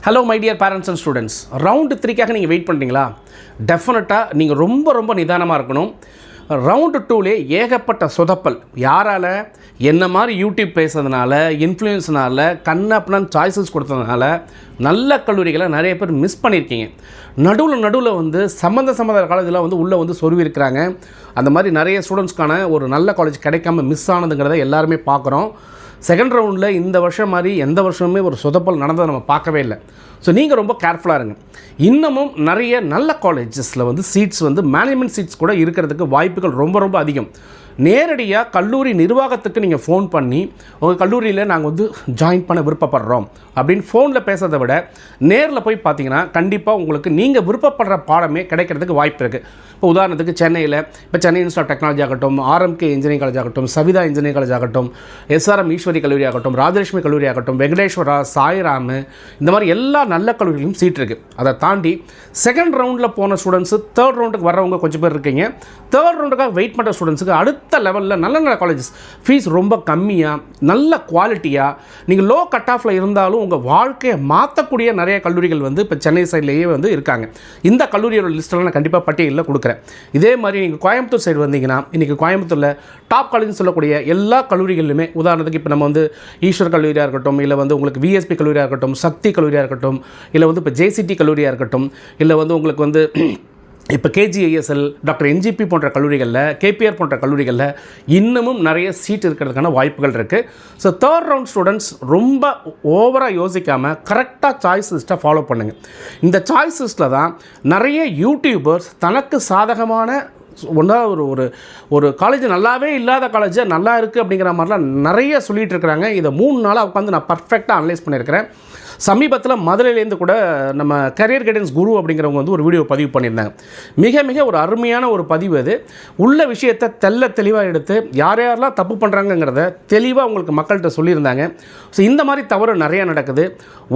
Hello my dear parents and students, round 3க்காக நீங்கள் wait பண்ணுறீங்களா? டெஃபினட்டாக நீங்கள் ரொம்ப நிதானமாக இருக்கணும். ரவுண்டு 2லே ஏகப்பட்ட சொதப்பல். யாரால்? என்ன மாதிரி யூடியூப் பேசுறதுனால, இன்ஃப்ளூயன்ஸ்னால, கண்ணப்பனன் சாய்ஸஸ் கொடுத்ததுனால நல்ல கல்லூரிகளை நிறைய பேர் மிஸ் பண்ணியிருக்கீங்க. நடுவில் வந்து சம்மந்த காலேஜில் வந்து உள்ளே வந்து சொருவி இருக்கிறாங்க. அந்த மாதிரி நிறைய ஸ்டூடெண்ட்ஸ்க்கான ஒரு நல்ல காலேஜ் கிடைக்காம மிஸ் ஆனதுங்கிறத எல்லாருமே பார்க்குறோம். செகண்ட் ரவுண்டில் இந்த வருஷம் மாதிரி எந்த வருஷமுமே ஒரு சொதப்பல் நடந்ததை நம்ம பார்க்கவே இல்லை. ஸோ நீங்கள் ரொம்ப கேர்ஃபுல்லாக இருங்க. இன்னமும் நிறைய நல்ல காலேஜஸில் வந்து சீட்ஸ் வந்து மேனேஜ்மெண்ட் சீட்ஸ் கூட இருக்கிறதுக்கு வாய்ப்புகள் ரொம்ப அதிகம். நேரடியாக கல்லூரி நிர்வாகத்துக்கு நீங்கள் ஃபோன் பண்ணி உங்கள் கல்லூரியில் நாங்கள் வந்து ஜாயின் பண்ண விருப்பப்படுறோம் அப்படின்னு ஃபோனில் பேசுகிறத விட நேரில் போய் பார்த்தீங்கன்னா கண்டிப்பாக உங்களுக்கு நீங்கள் விருப்பப்படுற பாடமே கிடைக்கிறதுக்கு வாய்ப்பு இருக்குது. இப்போ உதாரணத்துக்கு சென்னையில் சென்னை இன்ஸ்டியூட் ஆஃப் டெக்னாலஜி ஆகட்டும், ஆர்எம்கே இன்ஜினியரிங் காலேஜ் ஆகட்டும், சவிதா இன்ஜினியரிங் காலேஜ் ஆகட்டும், எஸ்ஆர்எம் ஈஸ்வரி கல்லூரி ஆகட்டும், ராஜலட்சுமி கல்லூரி ஆகட்டும், வெங்கடேஸ்வரா, சாய்ராம், இந்த மாதிரி எல்லா நல்ல கல்லூரிகளும் சீட் இருக்குது. அதை தாண்டி செகண்ட் ரவுண்டில் போன ஸ்டூடெண்ட்ஸு தேர்ட் ரவுண்டுக்கு வரவங்க கொஞ்சம் பேர் இருக்கீங்க. தேர்ட் ரவுண்டுக்காக வெயிட் பண்ணுற ஸ்டூடெண்ட்ஸுக்கு அடுத்த லெவலில் நல்ல காலேஜஸ் ஃபீஸ் ரொம்ப கம்மியாக, நல்ல குவாலிட்டியாக, நீங்கள் லோ கட் ஆஃபில் இருந்தாலும் உங்கள் வாழ்க்கையை மாற்றக்கூடிய நிறைய கல்லூரிகள் வந்து இப்போ சென்னை சைட்லேயே வந்து இருக்காங்க. இந்த கல்லூரியோட லிஸ்ட்டெல்லாம் நான் கண்டிப்பாக பட்டியலில் கொடுக்குறேன். இதே மாதிரி நீங்கள் கோயம்புத்தூர் சைடு வந்தீங்கன்னா இன்றைக்கி கோயம்புத்தூரில் டாப் காலேஜ்னு சொல்லக்கூடிய எல்லா கல்லூரிகளிலுமே, உதாரணத்துக்கு இப்போ நம்ம வந்து ஈஸ்வர் கல்லூரியாக இருக்கட்டும், இல்லை வந்து உங்களுக்கு விஎஸ்பி கல்லூரியாக இருக்கட்டும், சக்தி கல்லூரியாக இருக்கட்டும், இல்லை வந்து இப்போ ஜேசிடி கல்லூரியாக இருக்கட்டும், இல்லை வந்து உங்களுக்கு வந்து இப்போ கேஜிஐஎஸ்எல், டாக்டர் என்ஜிபி போன்ற கல்லூரிகளில், கேபிஆர் போன்ற கல்லூரிகளில் இன்னமும் நிறைய சீட் இருக்கிறதுக்கான வாய்ப்புகள் இருக்குது. ஸோ தேர்ட் ரவுண்ட் ஸ்டூடெண்ட்ஸ் ரொம்ப ஓவராக யோசிக்காமல் கரெக்டாக சாய்ஸ் லிஸ்ட்டை ஃபாலோ பண்ணுங்கள். இந்த சாய்ஸ் லிஸ்ட்டில் தான் நிறைய யூடியூபர்ஸ் தனக்கு சாதகமான ஒன்றா ஒரு காலேஜ் நல்லாவே இல்லாத காலேஜை நல்லா இருக்குது அப்படிங்கிற மாதிரிலாம் நிறைய சொல்லிகிட்டு இருக்கிறாங்க. இதை 3 நாளாக உட்காந்து நான் பர்ஃபெக்டாக அனலைஸ் பண்ணியிருக்கிறேன். சமீபத்தில் மதுரையிலேருந்து கூட நம்ம கரியர் கைடன்ஸ் குரு அப்படிங்கிறவங்க வந்து ஒரு வீடியோ பதிவு பண்ணியிருந்தாங்க. மிக ஒரு அருமையான ஒரு பதிவு. அது உள்ள விஷயத்தை தெளிவாக எடுத்து யாரெல்லாம் தப்பு பண்ணுறாங்கங்கிறத தெளிவாக உங்களுக்கு மக்கள்கிட்ட சொல்லியிருந்தாங்க. ஸோ இந்த மாதிரி தவறு நிறையா நடக்குது.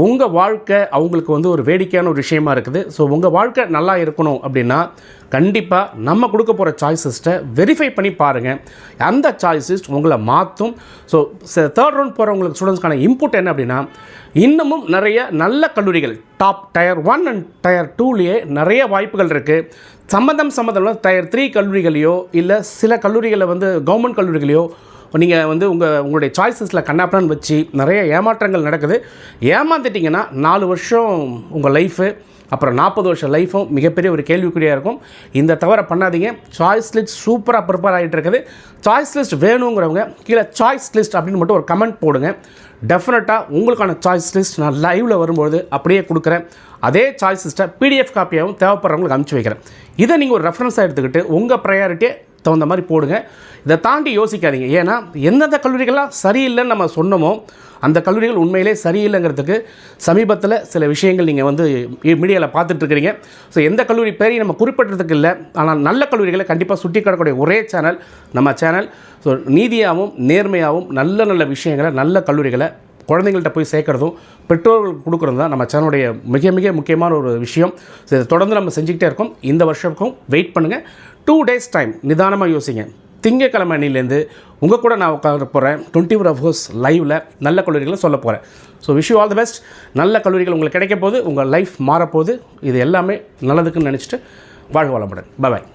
உங்கள் வாழ்க்கை அவங்களுக்கு வந்து ஒரு வேடிக்கையான ஒரு விஷயமா இருக்குது. ஸோ உங்கள் வாழ்க்கை நல்லா இருக்கணும் அப்படின்னா கண்டிப்பாக நம்ம கொடுக்க போகிற சாய்ஸிஸ்ட்டை வெரிஃபை பண்ணி பாருங்கள். அந்த சாய்ஸிஸ்ட் உங்களை மாற்றும். ஸோ தேர்ட் ரவுண்ட் போகிறவங்களுக்கு ஸ்டூடெண்ட்ஸ்க்கான இன்புட் என்ன அப்படின்னா, இன்னமும் நிறைய நல்ல கல்லூரிகள் டாப் டயர் 1 அண்ட் டயர் 2லேயே நிறைய வாய்ப்புகள் இருக்குது. சம்மந்தம் டயர் 3 கல்லூரிகளையோ இல்லை சில கல்லூரிகளில் வந்து கவர்மெண்ட் கல்லூரிகளையோ நீங்கள் வந்து உங்களுடைய சாய்ஸஸில் கண்ணாப்பண்ணு வச்சு நிறைய ஏமாற்றங்கள் நடக்குது. ஏமாந்துட்டிங்கன்னா 4 வருஷம் உங்கள் லைஃபு, அப்புறம் 40 வருஷம் லைஃப்பும் மிகப்பெரிய ஒரு கேள்விக்குறியாக இருக்கும். இந்த தவிர பண்ணாதீங்க. சாய்ஸ் லிஸ்ட் சூப்பராக ப்ரிப்பேர் ஆகிட்டு இருக்குது. சாய்ஸ் லிஸ்ட் வேணுங்கிறவங்க கீழே சாய்ஸ் லிஸ்ட் அப்படின்னு மட்டும் ஒரு கமெண்ட் போடுங்க. டெஃபினட்டாக உங்களுக்கான சாய்ஸ் லிஸ்ட் நான் லைவில் வரும்போது அப்படியே கொடுக்குறேன். அதே சாய்ஸ் லிஸ்ட்டை பிடிஎஃப் காப்பியாகவும் தேவைப்படுறவங்களுக்கு அனுப்பிச்சி வைக்கிறேன். இதை நீங்கள் ஒரு ரெஃபரன்ஸாக எடுத்துக்கிட்டு உங்கள் ப்ரையாரிட்டியை தகுந்த மாதிரி போடுங்க. இதை தாண்டி யோசிக்காதீங்க. ஏன்னா எந்தெந்த கல்லூரிகள்லாம் சரியில்லைன்னு நம்ம சொன்னோமோ அந்த கல்லூரிகள் உண்மையிலே சரியில்லைங்கிறதுக்கு சமீபத்தில் சில விஷயங்கள் நீங்கள் வந்து மீடியாவில் பார்த்துட்ருக்கிறீங்க. ஸோ எந்த கல்லூரி பேரையும் நம்ம குறிப்பிட்றதுக்கு இல்லை, ஆனால் நல்ல கல்லூரிகளை கண்டிப்பாக சுட்டி காட்டக்கூடிய ஒரே சேனல் நம்ம சேனல். ஸோ நீதியாகவும் நேர்மையாகவும் நல்ல விஷயங்களை, நல்ல கல்லூரிகளை குழந்தைங்கள்ட்ட போய் சேர்க்குறதும் பெற்றோர்களுக்கு கொடுக்குறதும் தான் நம்ம சேனலுடைய மிக முக்கியமான ஒரு விஷயம். ஸோ இதை தொடர்ந்து நம்ம செஞ்சுக்கிட்டே இருக்கோம். இந்த வருஷத்துக்கும் வெயிட் பண்ணுங்கள். 2 days டைம் நிதானமாக யோசிங்க. திங்கக்கிழமை அன்னிலேருந்து உங்கள் கூட நான் உட்கார போகிறேன் 24 hours லைவில் நல்ல கல்லூரிகளை சொல்ல போகிறேன். So wish you all the best. நல்ல கல்லூரிகள் உங்களுக்கு கிடைக்க போது, உங்கள் லைஃப் மாறப்போகுது. இது எல்லாமே நல்லதுக்குன்னு நினச்சிட்டு வாழ்க வளமுடன். பாய்.